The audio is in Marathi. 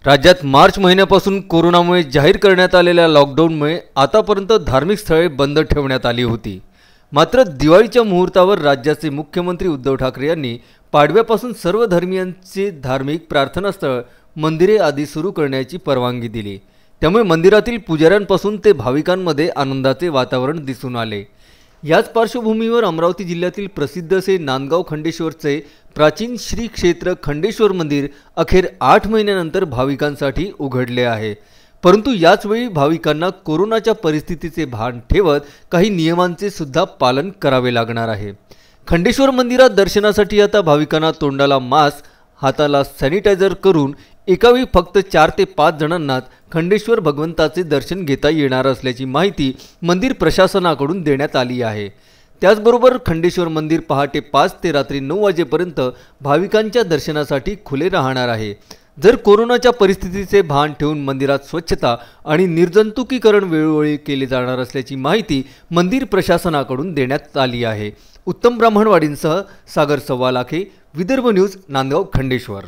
राज्यात मार्च महिन्यापासून कोरोनामुळे जाहीर करण्यात आलेल्या लॉकडाऊनमुळे आतापर्यंत धार्मिक स्थळे बंद ठेवण्यात आली होती। मात्र दिवाळीच्या मुहूर्तावर राज्याचे मुख्यमंत्री उद्धव ठाकरे यांनी पाडव्यापासून सर्व धर्मियांचे धार्मिक प्रार्थनास्थळ, मंदिरे आदी सुरू करण्याची परवानगी दिली। त्यामुळे मंदिरातील पुजाऱ्यांपासून ते भाविकांमध्ये आनंदाचे वातावरण दिसून आले। याच पार्श्वभूमीवर अमरावती जिल्ह्यातील प्रसिद्ध असे नांदगाव खंडेश्वरचे प्राचीन श्री क्षेत्र खंडेश्वर मंदिर अखेर 8 महिन्यानंतर भाविकांसाठी उघडले आहे। परंतु याच वेळी भाविकांना कोरोनाच्या परिस्थितीचे भान ठेवत काही नियमांचे सुद्धा पालन करावे लागणार आहे। खंडेश्वर मंदिरात दर्शनासाठी आता भाविकांना तोंडाला मास्क, हाताला सॅनिटायझर करून एकावेळी फक्त 4 ते 5 जणांनाच खंडेश्वर भगवंताचे दर्शन घेता येणार असल्याची माहिती मंदिर प्रशासनाकडून देण्यात आली आहे। त्याचबरोबर खंडेश्वर मंदिर पहाटे 5 ते रात्री 9 वाजेपर्यंत भाविकांच्या दर्शनासाठी खुले राहणार आहे। जर कोरोनाच्या परिस्थितीचे भान ठेवून मंदिरात स्वच्छता आणि निर्जंतुकीकरण वेळोवेळी केले जाणार असल्याची माहिती मंदिर प्रशासनाकडून देण्यात आली आहे। उत्तम ब्राह्मणवाडींसह सागर सव्वालाखे, विदर्भ न्यूज, नांदगाव खंडेश्वर।